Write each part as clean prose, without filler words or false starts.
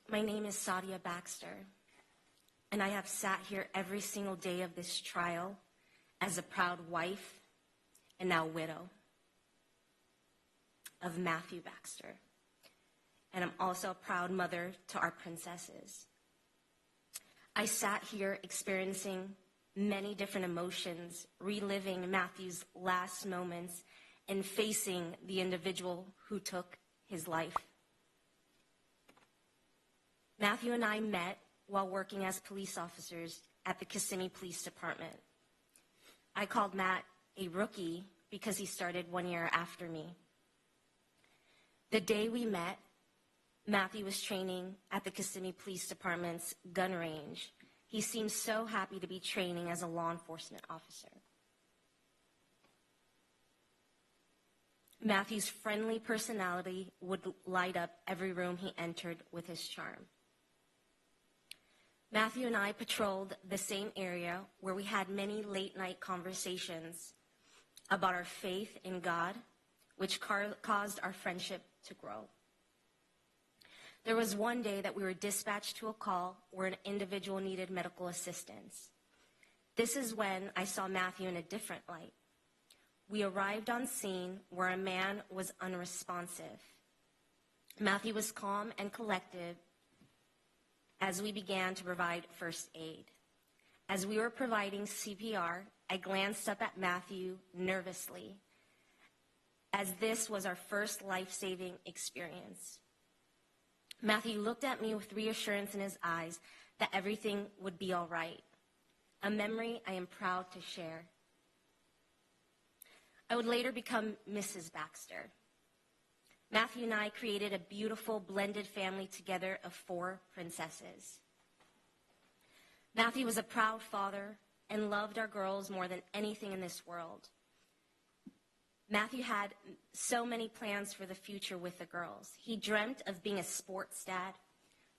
My name is Sadia Baxter, and I have sat here every single day of this trial as a proud wife and now widow of Matthew Baxter. And I'm also a proud mother to our princesses. I sat here experiencing many different emotions, reliving Matthew's last moments and facing the individual who took his life. Matthew and I met while working as police officers at the Kissimmee Police Department. I called Matt a rookie because he started 1 year after me. The day we met, Matthew was training at the Kissimmee Police Department's gun range. He seemed so happy to be training as a law enforcement officer. Matthew's friendly personality would light up every room he entered with his charm. Matthew and I patrolled the same area where we had many late-night conversations about our faith in God, which caused our friendship to grow. There was one day that we were dispatched to a call where an individual needed medical assistance. This is when I saw Matthew in a different light. We arrived on scene where a man was unresponsive. Matthew was calm and collected as we began to provide first aid. As we were providing CPR, I glanced up at Matthew nervously, as this was our first life-saving experience. Matthew looked at me with reassurance in his eyes that everything would be all right, a memory I am proud to share. I would later become Mrs. Baxter. Matthew and I created a beautiful blended family together of 4 princesses. Matthew was a proud father and loved our girls more than anything in this world. Matthew had so many plans for the future with the girls. He dreamt of being a sports dad,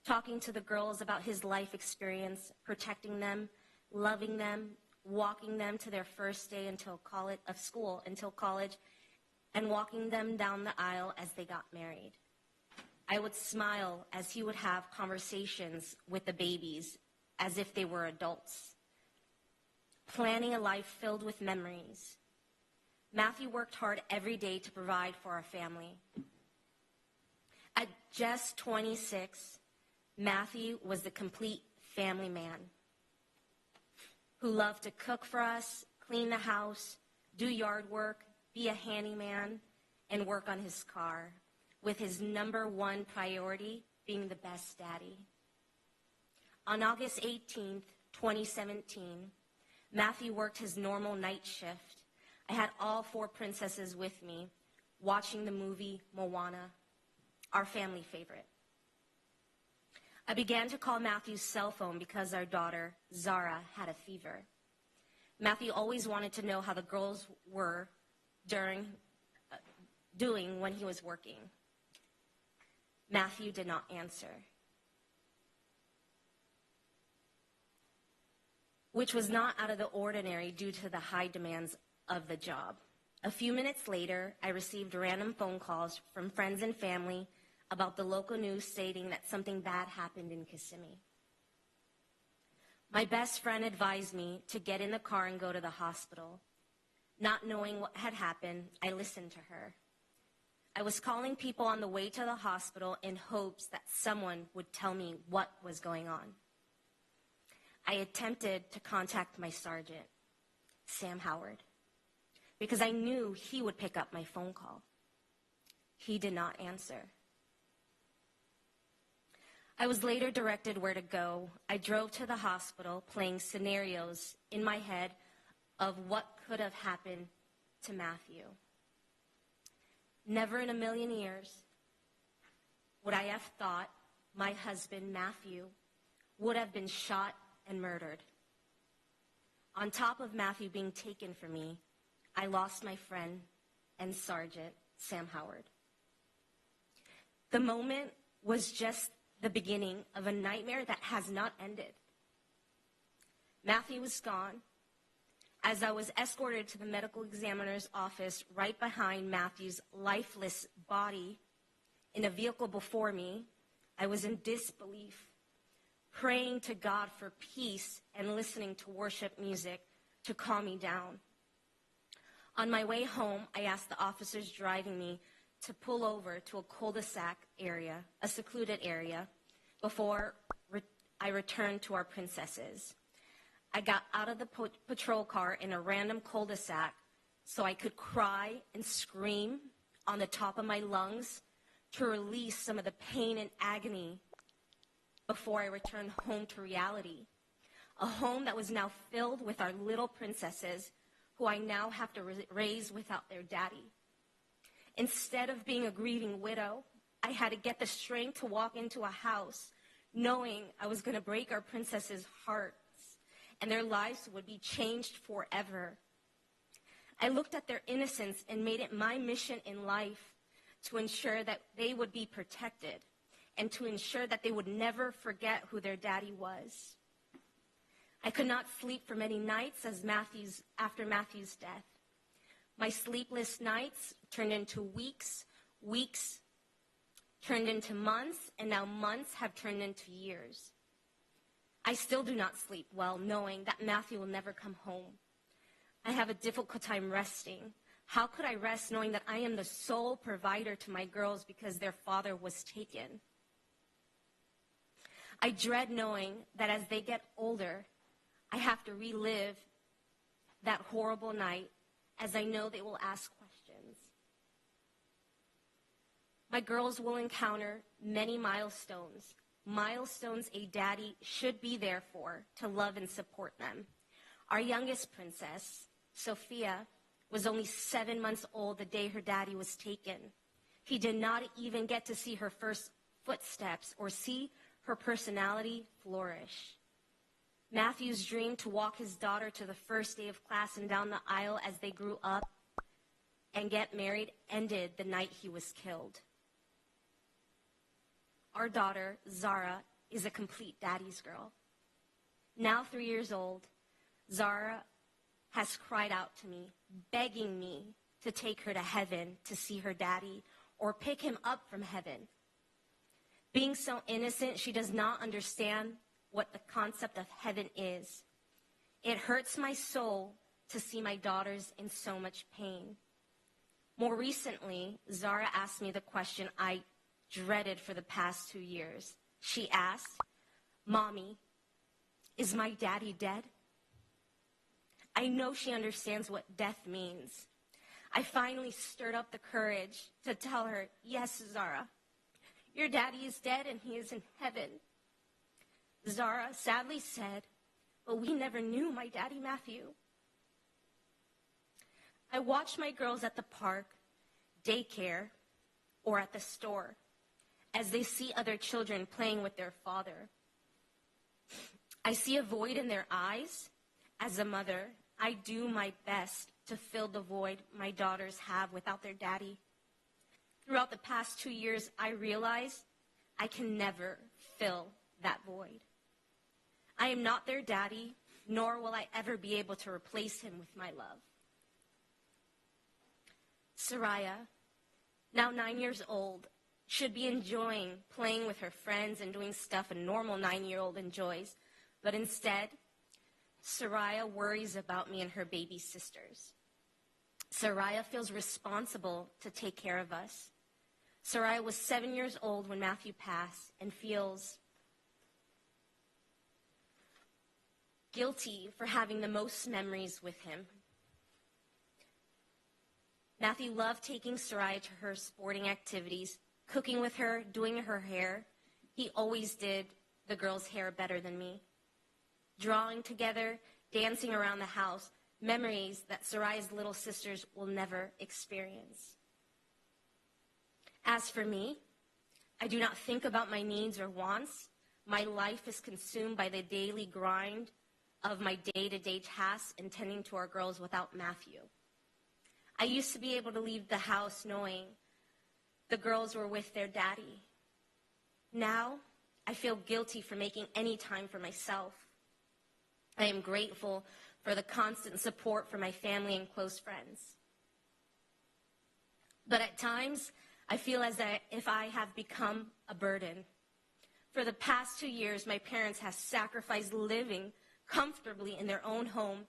talking to the girls about his life experience, protecting them, loving them, walking them to their first day of school until college, and walking them down the aisle as they got married. I would smile as he would have conversations with the babies as if they were adults, planning a life filled with memories. Matthew worked hard every day to provide for our family. At just 26, Matthew was the complete family man who loved to cook for us, clean the house, do yard work, be a handyman, and work on his car, with his number one priority being the best daddy. On August 18th, 2017, Matthew worked his normal night shift. I had all 4 princesses with me, watching the movie Moana, our family favorite. I began to call Matthew's cell phone because our daughter, Zara, had a fever. Matthew always wanted to know how the girls were doing when he was working. Matthew did not answer, which was not out of the ordinary due to the high demands of the job. A few minutes later, I received random phone calls from friends and family about the local news stating that something bad happened in Kissimmee. My best friend advised me to get in the car and go to the hospital. Not knowing what had happened, I listened to her. I was calling people on the way to the hospital in hopes that someone would tell me what was going on. I attempted to contact my sergeant, Sam Howard, because I knew he would pick up my phone call. He did not answer. I was later directed where to go. I drove to the hospital playing scenarios in my head of what could have happened to Matthew. Never in a million years would I have thought my husband, Matthew, would have been shot and murdered. On top of Matthew being taken from me, I lost my friend and Sergeant Sam Howard. The moment was just the beginning of a nightmare that has not ended. Matthew was gone. As I was escorted to the medical examiner's office right behind Matthew's lifeless body in a vehicle before me, I was in disbelief, praying to God for peace and listening to worship music to calm me down. On my way home, I asked the officers driving me to pull over to a cul-de-sac area, a secluded area, before I returned to our princesses. I got out of the patrol car in a random cul-de-sac so I could cry and scream on the top of my lungs to release some of the pain and agony before I returned home to reality. A home that was now filled with our little princesses who I now have to raise without their daddy. Instead of being a grieving widow, I had to get the strength to walk into a house knowing I was going to break our princesses' hearts and their lives would be changed forever. I looked at their innocence and made it my mission in life to ensure that they would be protected and to ensure that they would never forget who their daddy was. I could not sleep for many nights after Matthew's death. My sleepless nights turned into weeks, weeks turned into months, and now months have turned into years. I still do not sleep well, knowing that Matthew will never come home. I have a difficult time resting. How could I rest knowing that I am the sole provider to my girls because their father was taken? I dread knowing that as they get older, I have to relive that horrible night, as I know they will ask questions. My girls will encounter many milestones a daddy should be there for to love and support them. Our youngest princess, Sophia, was only 7 months old the day her daddy was taken. He did not even get to see her first footsteps or see her personality flourish. Matthew's dream to walk his daughter to the first day of class and down the aisle as they grew up and get married ended the night he was killed. Our daughter, Zara, is a complete daddy's girl. Now 3 years old, Zara has cried out to me, begging me to take her to heaven to see her daddy or pick him up from heaven. Being so innocent, she does not understand what the concept of heaven is. It hurts my soul to see my daughters in so much pain. More recently, Zara asked me the question I dreaded for the past 2 years. She asked, "Mommy, is my daddy dead?" I know she understands what death means. I finally stirred up the courage to tell her, "Yes, Zara, your daddy is dead and he is in heaven." Zara sadly said, "But we never knew my daddy Matthew." I watch my girls at the park, daycare, or at the store as they see other children playing with their father. I see a void in their eyes. As a mother, I do my best to fill the void my daughters have without their daddy. Throughout the past 2 years, I realized I can never fill that void. I am not their daddy, nor will I ever be able to replace him with my love. Soraya, now 9 years old, should be enjoying playing with her friends and doing stuff a normal 9-year-old enjoys, but instead, Soraya worries about me and her baby sisters. Soraya feels responsible to take care of us. Soraya was 7 years old when Matthew passed and feels guilty for having the most memories with him. Matthew loved taking Soraya to her sporting activities, cooking with her, doing her hair. He always did the girls' hair better than me. Drawing together, dancing around the house, memories that Soraya's little sisters will never experience. As for me, I do not think about my needs or wants. My life is consumed by the daily grind of my day-to-day tasks and tending to our girls without Matthew. I used to be able to leave the house knowing the girls were with their daddy. Now, I feel guilty for making any time for myself. I am grateful for the constant support from my family and close friends. But at times, I feel as if I have become a burden. For the past 2 years, my parents have sacrificed living comfortably in their own home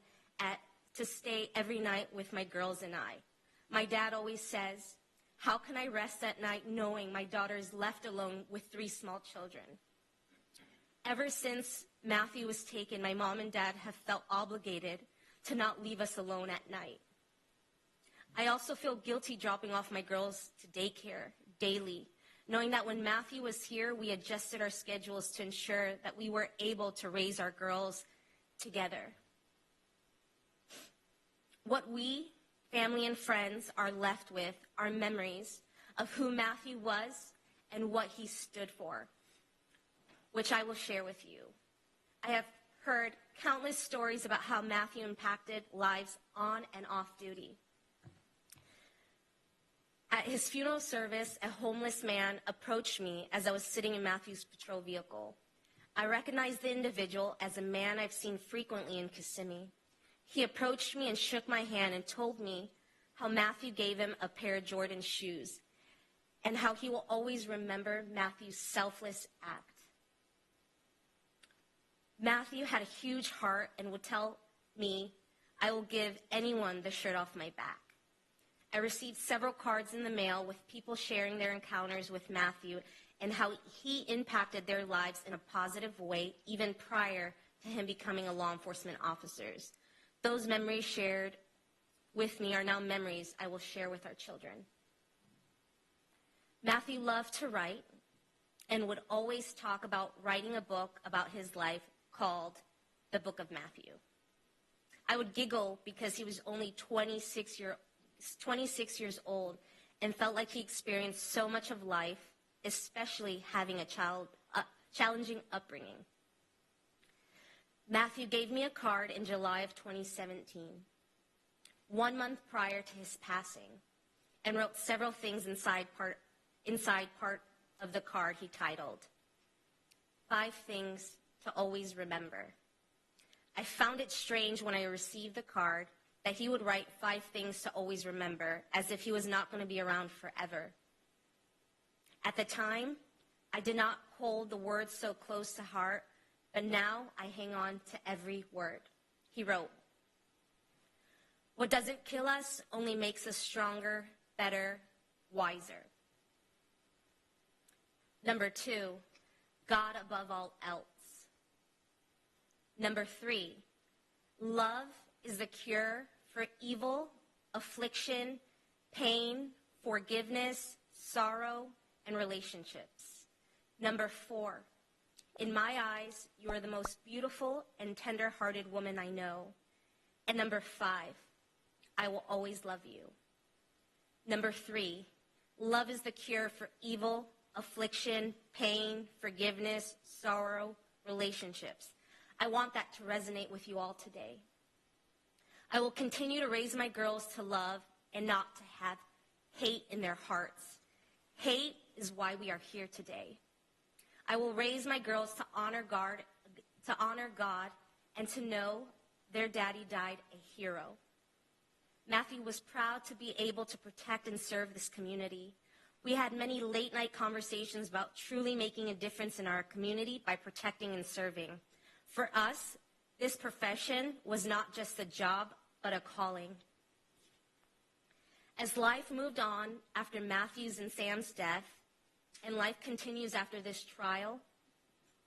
to stay every night with my girls and I. My dad always says, "How can I rest at night knowing my daughter is left alone with 3 small children?" Ever since Matthew was taken, my mom and dad have felt obligated to not leave us alone at night. I also feel guilty dropping off my girls to daycare daily, knowing that when Matthew was here, we adjusted our schedules to ensure that we were able to raise our girls together. What we, family and friends, are left with are memories of who Matthew was and what he stood for, which I will share with you. I have heard countless stories about how Matthew impacted lives on and off duty. At his funeral service, a homeless man approached me as I was sitting in Matthew's patrol vehicle. I recognized the individual as a man I've seen frequently in Kissimmee. He approached me and shook my hand and told me how Matthew gave him a pair of Jordan shoes and how he will always remember Matthew's selfless act. Matthew had a huge heart and would tell me, "I will give anyone the shirt off my back." I received several cards in the mail with people sharing their encounters with Matthew and how he impacted their lives in a positive way even prior to him becoming a law enforcement officer. Those memories shared with me are now memories I will share with our children. Matthew loved to write and would always talk about writing a book about his life called The Book of Matthew. I would giggle because he was only 26 years old and felt like he experienced so much of life, especially having a challenging upbringing. Matthew gave me a card in July of 2017, 1 month prior to his passing, and wrote several things inside part of the card he titled, 5 Things to Always Remember. I found it strange when I received the card that he would write 5 things to always remember, as if he was not going to be around forever. At the time, I did not hold the words so close to heart, but now I hang on to every word. He wrote, "What doesn't kill us only makes us stronger, better, wiser." Number 2, God above all else. Number 3, love is the cure for evil, affliction, pain, forgiveness, sorrow, and relationships. Number 4, in my eyes, you are the most beautiful and tender-hearted woman I know. And number 5, I will always love you. Number 3, love is the cure for evil, affliction, pain, forgiveness, sorrow, relationships. I want that to resonate with you all today. I will continue to raise my girls to love and not to have hate in their hearts. Hate is why we are here today. I will raise my girls to honor God and to know their daddy died a hero. Matthew was proud to be able to protect and serve this community. We had many late-night conversations about truly making a difference in our community by protecting and serving. For us, this profession was not just a job, but a calling. As life moved on after Matthew's and Sam's death, and life continues after this trial,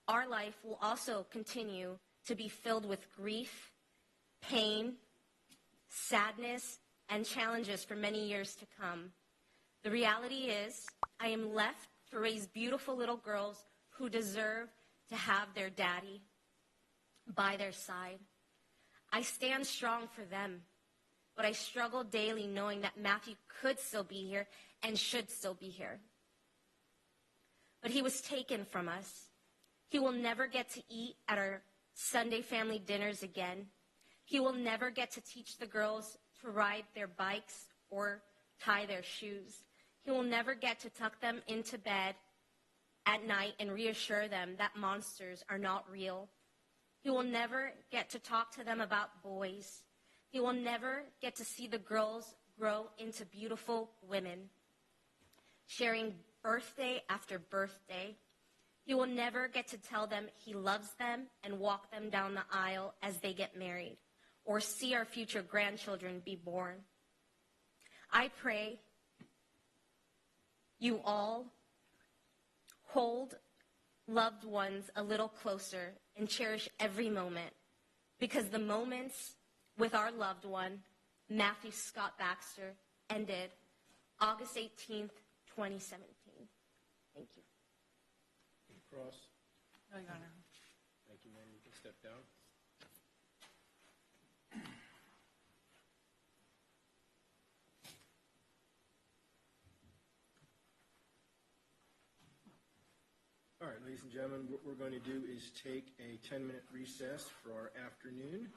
our life will also continue to be filled with grief, pain, sadness, and challenges for many years to come. The reality is, I am left to raise beautiful little girls who deserve to have their daddy by their side. I stand strong for them, but I struggle daily knowing that Matthew could still be here and should still be here. But he was taken from us. He will never get to eat at our Sunday family dinners again. He will never get to teach the girls to ride their bikes or tie their shoes. He will never get to tuck them into bed at night and reassure them that monsters are not real. He will never get to talk to them about boys. He will never get to see the girls grow into beautiful women, sharing birthday after birthday, He will never get to tell them he loves them and walk them down the aisle as they get married, or see our future grandchildren be born. I pray you all hold loved ones a little closer and cherish every moment, because the moments with our loved one, Matthew Scott Baxter, ended August 18th, 2017. Thank you. Cross. No, Your Honor. Thank you, ma'am. You can step down. All right, ladies and gentlemen, what we're going to do is take a 10-minute recess for our afternoon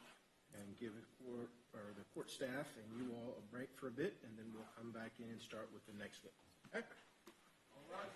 and give the court staff and you all a break for a bit, and then we'll come back in and start with the next witness. Okay? All right.